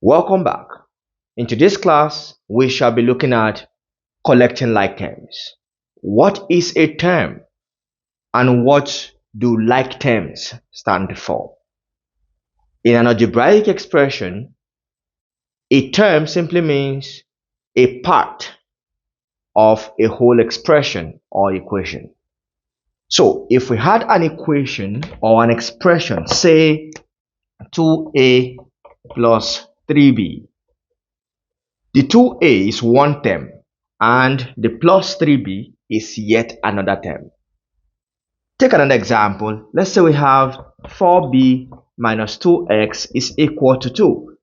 Welcome back. In today's class, we shall be looking at collecting like terms. What is a term and what do like terms stand for? In an algebraic expression, a term simply means a part of a whole expression or equation. So if we had an equation or an expression, say 2a plus 3b, the 2a is one term and the plus 3b is yet another term. Take another example. Let's say we have 4b minus 2x is equal to 2.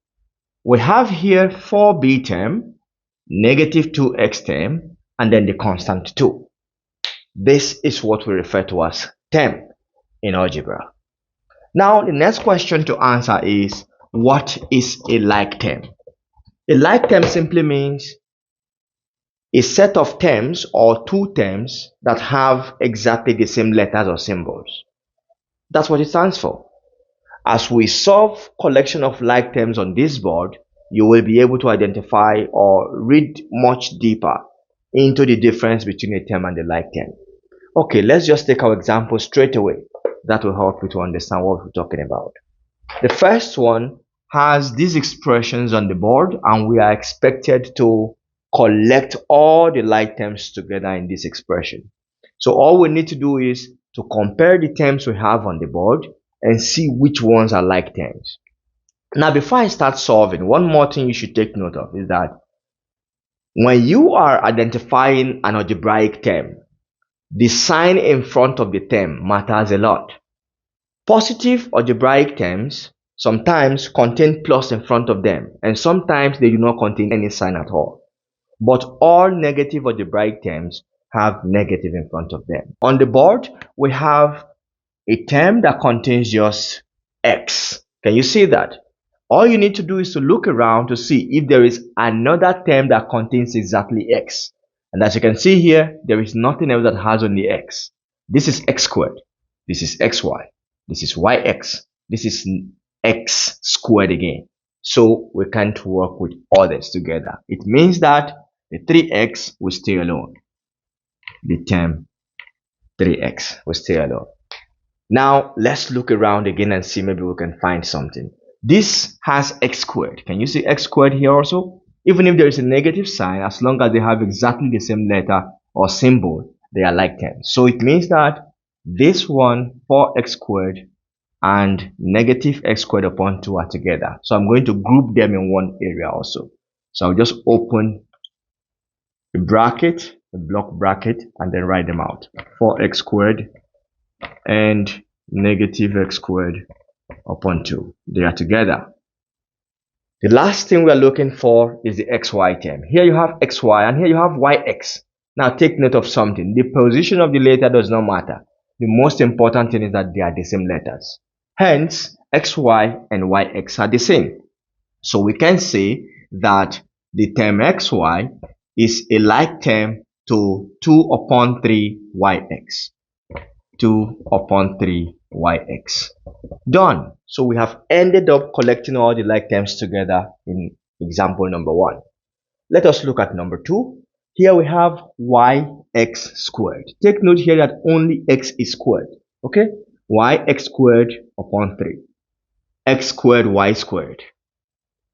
We have here 4b term, negative 2x term, and then the constant 2. This is what we refer to as term in algebra. Now, the next question to answer is, what is a like term? A like term simply means a set of terms or two terms that have exactly the same letters or symbols. That's what it stands for. As we solve collection of like terms on this board, you will be able to identify or read much deeper into the difference between a term and a like term. Okay, let's just take our example straight away. That will help you to understand what we're talking about. The first one has these expressions on the board, and we are expected to collect all the like terms together in this expression. So all we need to do is to compare the terms we have on the board and see which ones are like terms. Now, before I start solving, one more thing you should take note of is that when you are identifying an algebraic term, the sign in front of the term matters a lot. Positive algebraic terms sometimes contain plus in front of them, and sometimes they do not contain any sign at all. But all negative algebraic terms have negative in front of them. On the board, we have a term that contains just x. Can you see that? All you need to do is to look around to see if there is another term that contains exactly x. And as you can see here, there is nothing else that has only x. This is x squared. This is xy. This is yx. This is x squared again. So we can't work with others together. It means that the 3x will stay alone. The term 3x will stay alone. Now let's look around again and see maybe we can find something. This has x squared. Can you see x squared here also? Even if there is a negative sign, as long as they have exactly the same letter or symbol, they are like terms. So it means that this one, 4x squared and negative x squared upon 2 are together. So I'm going to group them in one area also. So I'll just open a bracket, a block bracket, and then write them out. 4x squared and negative x squared upon 2. They are together. The last thing we are looking for is the xy term. Here you have xy and here you have yx. Now take note of something. The position of the letter does not matter. The most important thing is that they are the same letters. Hence, xy and yx are the same. So we can say that the term xy is a like term to 2 upon 3 yx. 2 upon 3 yx. Done. So we have ended up collecting all the like terms together in example number 1. Let us look at number 2. Here we have yx squared. Take note here that only x is squared. Okay? Yx squared upon 3. X squared y squared.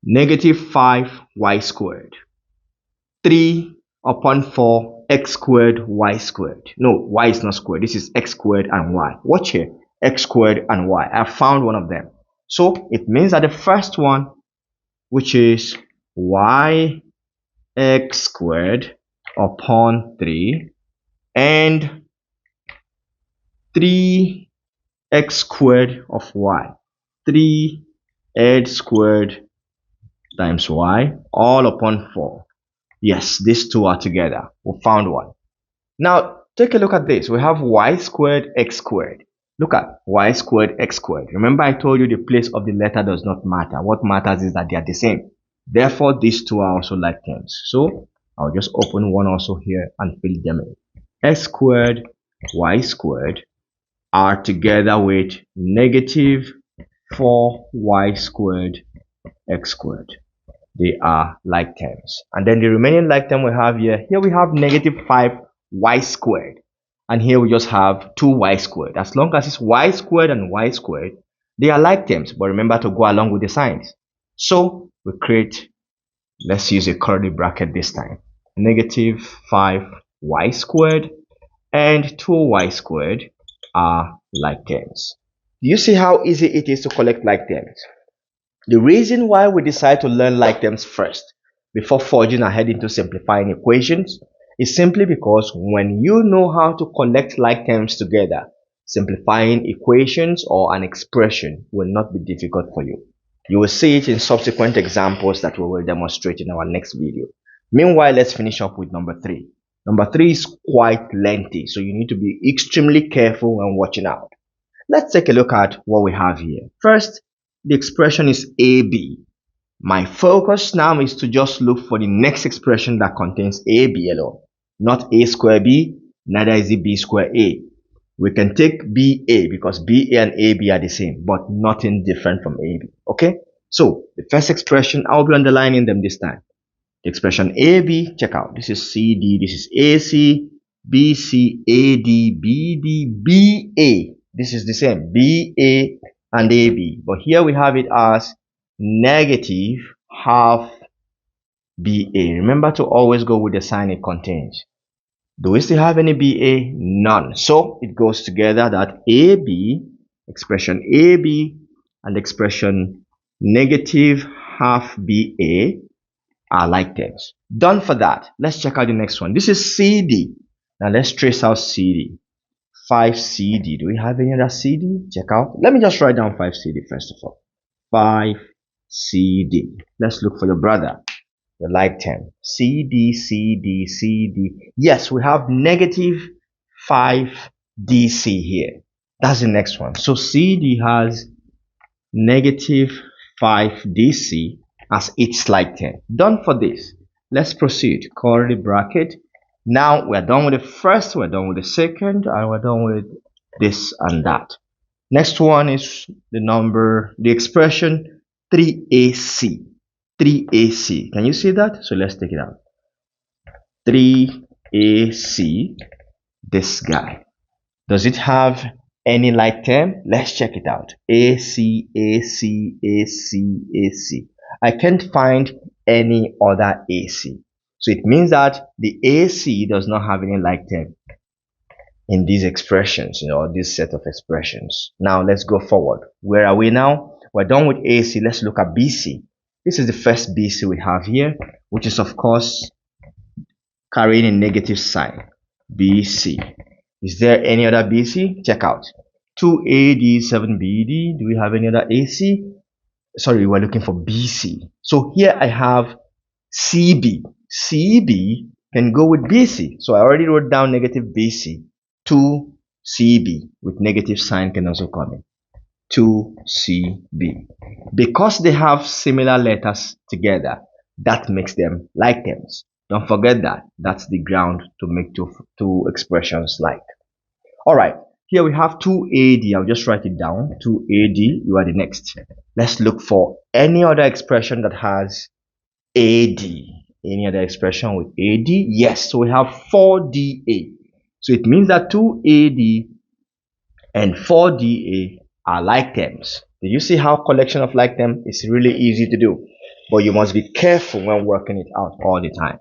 Negative 5y squared. 3 upon 4 x squared y squared. No, y is not squared. This is x squared and y. Watch here. X squared and y. I found one of them. So it means that the first one, which is yx squared upon 3 and 3x squared of y. 3x squared times y all upon 4. Yes, these two are together. We found one. Now take a look at this. We have y squared x squared. Look at y squared x squared. Remember I told you the place of the letter does not matter. What matters is that they are the same. Therefore, these two are also like terms. So I'll just open one also here and fill them in. X squared, y squared are together with negative 4y squared x squared. They are like terms. And then the remaining like term we have here we have negative 5y squared. And here we just have 2y squared. As long as it's y squared and y squared, they are like terms. But remember to go along with the signs. So we create, let's use a curly bracket this time. Negative 5y squared and 2y squared are like terms. Do you see how easy it is to collect like terms? The reason why we decide to learn like terms first before forging ahead into simplifying equations is simply because when you know how to collect like terms together, simplifying equations or an expression will not be difficult for you. You will see it in subsequent examples that we will demonstrate in our next video. Meanwhile, let's finish up with number 3. Number 3 is quite lengthy, so you need to be extremely careful when watching out. Let's take a look at what we have here. First, the expression is AB. My focus now is to just look for the next expression that contains AB alone. Not A square B, neither is it B square A. We can take BA because BA and AB are the same, but nothing different from AB. Okay? So, the first expression, I'll be underlining them this time. The expression AB, check out. This is CD, this is AC, BC, AD, BD, BA. This is the same, BA and AB. But here we have it as negative half BA. Remember to always go with the sign it contains. Do we still have any BA? None. So it goes together that AB, expression AB, and expression negative half BA are like terms. Done for that. Let's check out the next one. This is CD. Now let's trace out CD. 5CD. Do we have any other CD? Check out. Let me just write down 5CD first of all. 5CD. Let's look for your brother. The like term. CD, CD, CD. Yes, we have negative 5DC here. That's the next one. So CD has negative 5DC as its like term. Done for this. Let's proceed. Curly bracket. Now we're done with the first, we're done with the second, and we're done with this and that. Next one is the expression 3AC. 3AC. Can you see that? So let's take it out. 3AC. This guy. Does it have any like term? Let's check it out. AC, AC, AC, AC. I can't find any other AC. So it means that the AC does not have any like term in these expressions, this set of expressions. Now let's go forward. Where are we now? We're done with AC. Let's look at BC. This is the first BC we have here, which is of course carrying a negative sign. BC. Is there any other BC? Check out. 2AD, 7BD. Do we have any other AC? Sorry, we're looking for BC. So here I have CB. CB can go with BC. So I already wrote down negative BC. 2CB with negative sign can also come in. 2CB. Because they have similar letters together, that makes them like terms. Don't forget that. That's the ground to make two expressions like. Alright, here we have 2AD. I'll just write it down. 2AD, you are the next. Let's look for any other expression that has AD. Any other expression with AD? Yes, so we have 4DA. So it means that 2AD and 4DA are like terms. Did you see how collection of like terms is really easy to do? But you must be careful when working it out all the time.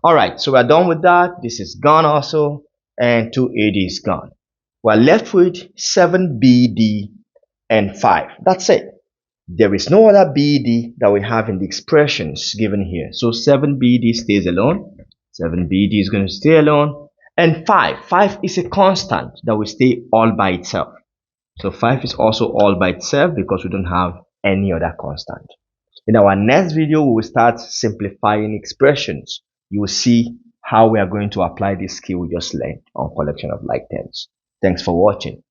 Alright, so we're done with that. This is gone also. And 2AD is gone. We're left with 7BD and 5. That's it. There is no other BD that we have in the expressions given here. So 7BD stays alone. 7BD is going to stay alone. And 5. 5 is a constant that will stay all by itself. So 5 is also all by itself because we don't have any other constant. In our next video, we will start simplifying expressions. You will see how we are going to apply this skill we just learned on collection of like terms. Thanks for watching.